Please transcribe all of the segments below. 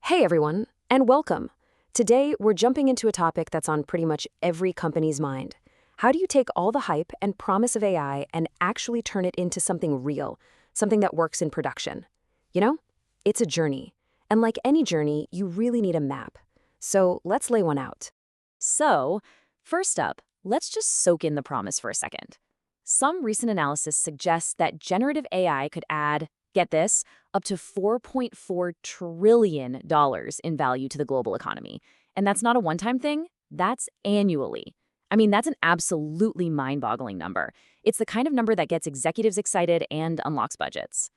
Hey everyone, and welcome. Today, we're jumping into a topic that's on pretty much every company's mind. How do you take all the hype and promise of AI and actually turn it into something real, something that works in production? You know, it's a journey. And like any journey, you really need a map. So let's lay one out. So, first up, let's just soak in the promise for a second. Some recent analysis suggests that generative AI could add, get this, up to $4.4 trillion in value to the global economy. And that's not a one-time thing, that's annually. That's an absolutely mind-boggling number. It's the kind of number that gets executives excited and unlocks budgets.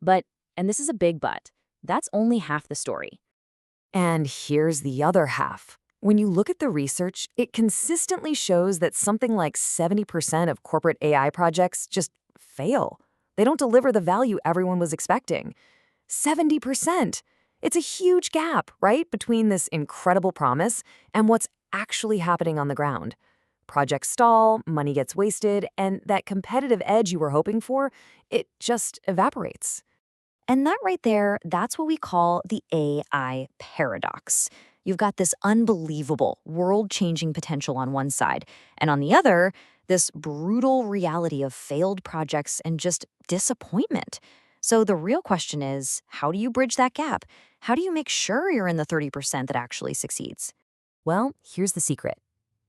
But, and this is a big but, that's only half the story. And here's the other half. When you look at the research, it consistently shows that something like 70% of corporate AI projects just fail. They don't deliver the value everyone was expecting. 70%! It's a huge gap, right, between this incredible promise and what's actually happening on the ground. Projects stall, money gets wasted, and that competitive edge you were hoping for, it just evaporates. And that right there, that's what we call the AI paradox. You've got this unbelievable, world-changing potential on one side, and on the other, this brutal reality of failed projects and just disappointment. So the real question is, how do you bridge that gap? How do you make sure you're in the 30% that actually succeeds? Well, here's the secret.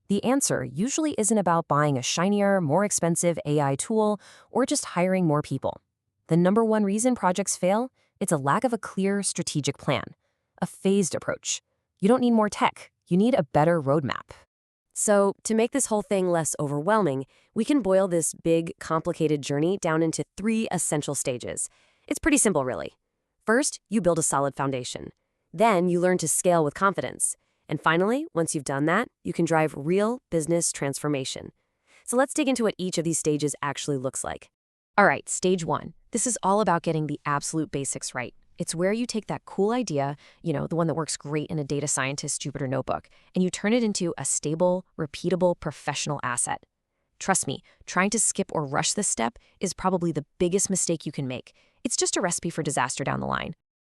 The answer usually isn't about buying a shinier, more expensive AI tool or just hiring more people. The number one reason projects fail, it's a lack of a clear strategic plan, a phased approach. You don't need more tech, you need a better roadmap. So, to make this whole thing less overwhelming, we can boil this big, complicated journey down into 3 essential stages. It's pretty simple, really. First, you build a solid foundation. Then, you learn to scale with confidence. And finally, once you've done that, you can drive real business transformation. So let's dig into what each of these stages actually looks like. All right, stage 1. This is all about getting the absolute basics right. It's where you take that cool idea, the one that works great in a data scientist's Jupyter notebook, and you turn it into a stable, repeatable, professional asset. Trust me, trying to skip or rush this step is probably the biggest mistake you can make. It's just a recipe for disaster down the line.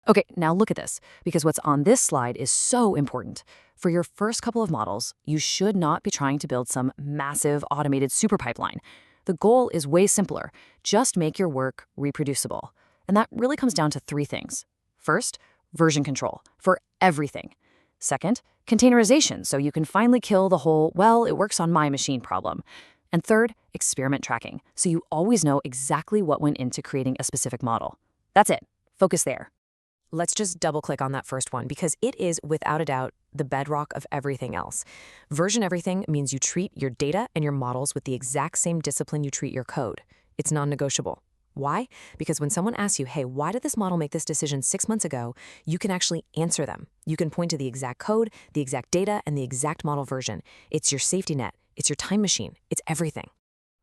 Okay, now look at this, because what's on this slide is so important. For your first couple of models, you should not be trying to build some massive automated super pipeline. The goal is way simpler. Just make your work reproducible. And that really comes down to 3 things. First, version control for everything. Second, containerization, so you can finally kill the whole, well, it works on my machine problem. And third, experiment tracking, so you always know exactly what went into creating a specific model. That's it. Focus there. Let's just double-click on that first one, because it is, without a doubt, the bedrock of everything else. Version everything means you treat your data and your models with the exact same discipline you treat your code. It's non-negotiable. Why? Because when someone asks you, hey, why did this model make this decision 6 months ago, you can actually answer them. You can point to the exact code, the exact data, and the exact model version. It's your safety net. It's your time machine. It's everything.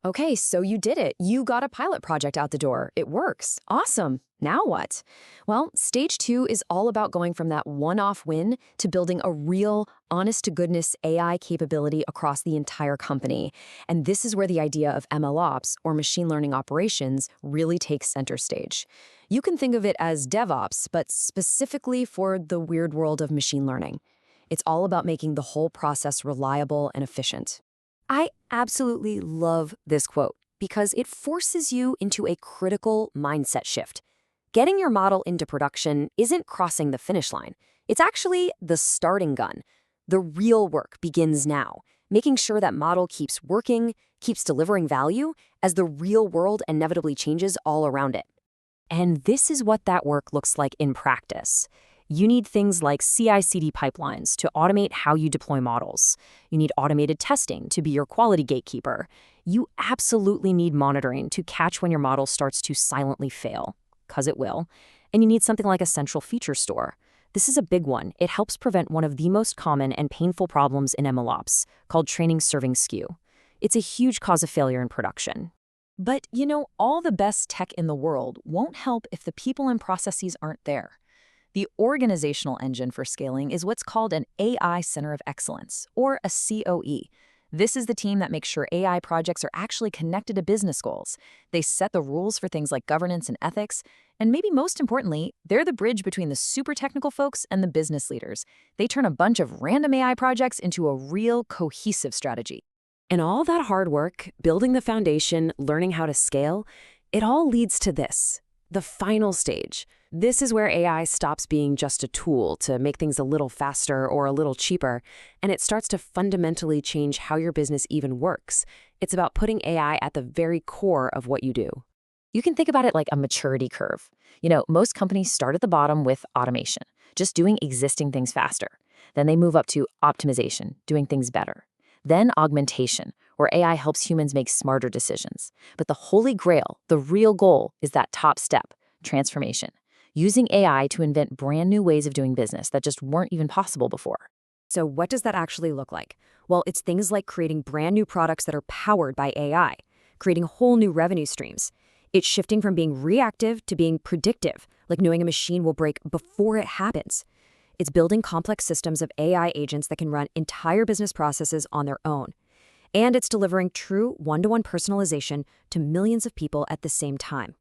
Okay, so you did it. You got a pilot project out the door. It works. Awesome. Now what? Well, stage 2 is all about going from that one-off win to building a real, honest-to-goodness AI capability across the entire company. And this is where the idea of MLOps, or machine learning operations, really takes center stage. You can think of it as DevOps, but specifically for the weird world of machine learning. It's all about making the whole process reliable and efficient. I absolutely love this quote because it forces you into a critical mindset shift. Getting your model into production isn't crossing the finish line. It's actually the starting gun. The real work begins now, making sure that model keeps working, keeps delivering value as the real world inevitably changes all around it. And this is what that work looks like in practice. You need things like CI/CD pipelines to automate how you deploy models. You need automated testing to be your quality gatekeeper. You absolutely need monitoring to catch when your model starts to silently fail, because it will. And you need something like a central feature store. This is a big one. It helps prevent one of the most common and painful problems in MLOps, called training serving skew. It's a huge cause of failure in production. But, all the best tech in the world won't help if the people and processes aren't there. The organizational engine for scaling is what's called an AI Center of Excellence, or a COE. This is the team that makes sure AI projects are actually connected to business goals. They set the rules for things like governance and ethics, and maybe most importantly, they're the bridge between the super technical folks and the business leaders. They turn a bunch of random AI projects into a real cohesive strategy. And all that hard work, building the foundation, learning how to scale, it all leads to this, the final stage. This is where AI stops being just a tool to make things a little faster or a little cheaper, and it starts to fundamentally change how your business even works. It's about putting AI at the very core of what you do. You can think about it like a maturity curve. Most companies start at the bottom with automation, just doing existing things faster. Then they move up to optimization, doing things better. Then augmentation, where AI helps humans make smarter decisions. But the holy grail, the real goal, is that top step, transformation. Using AI to invent brand new ways of doing business that just weren't even possible before. So what does that actually look like? Well, it's things like creating brand new products that are powered by AI, creating whole new revenue streams. It's shifting from being reactive to being predictive, like knowing a machine will break before it happens. It's building complex systems of AI agents that can run entire business processes on their own. And it's delivering true one-to-one personalization to millions of people at the same time.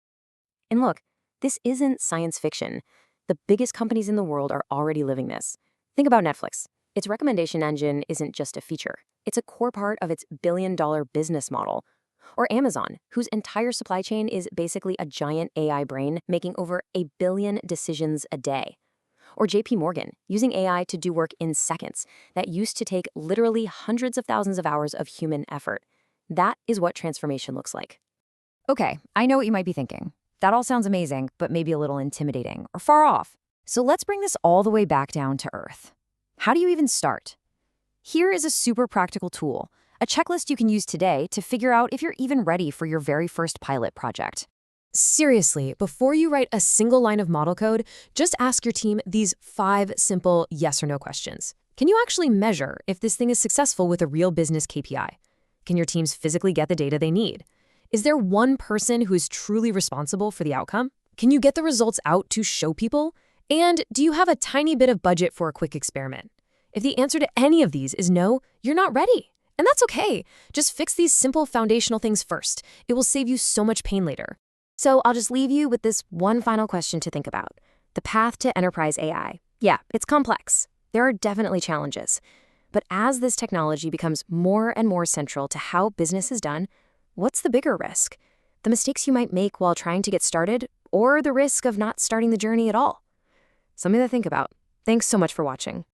And look, this isn't science fiction. The biggest companies in the world are already living this. Think about Netflix. Its recommendation engine isn't just a feature. It's a core part of its billion-dollar business model. Or Amazon, whose entire supply chain is basically a giant AI brain making over 1 billion decisions a day. Or JP Morgan, using AI to do work in seconds that used to take literally hundreds of thousands of hours of human effort. That is what transformation looks like. Okay, I know what you might be thinking. That all sounds amazing, but maybe a little intimidating or far off. So let's bring this all the way back down to earth. How do you even start? Here is a super practical tool, a checklist you can use today to figure out if you're even ready for your very first pilot project. Seriously, before you write a single line of model code, just ask your team these 5 simple yes or no questions. Can you actually measure if this thing is successful with a real business KPI? Can your teams physically get the data they need? Is there one person who is truly responsible for the outcome? Can you get the results out to show people? And do you have a tiny bit of budget for a quick experiment? If the answer to any of these is no, you're not ready. And that's okay. Just fix these simple foundational things first. It will save you so much pain later. So I'll just leave you with this one final question to think about. The path to enterprise AI. Yeah, it's complex. There are definitely challenges. But as this technology becomes more and more central to how business is done, what's the bigger risk? The mistakes you might make while trying to get started, or the risk of not starting the journey at all? Something to think about. Thanks so much for watching.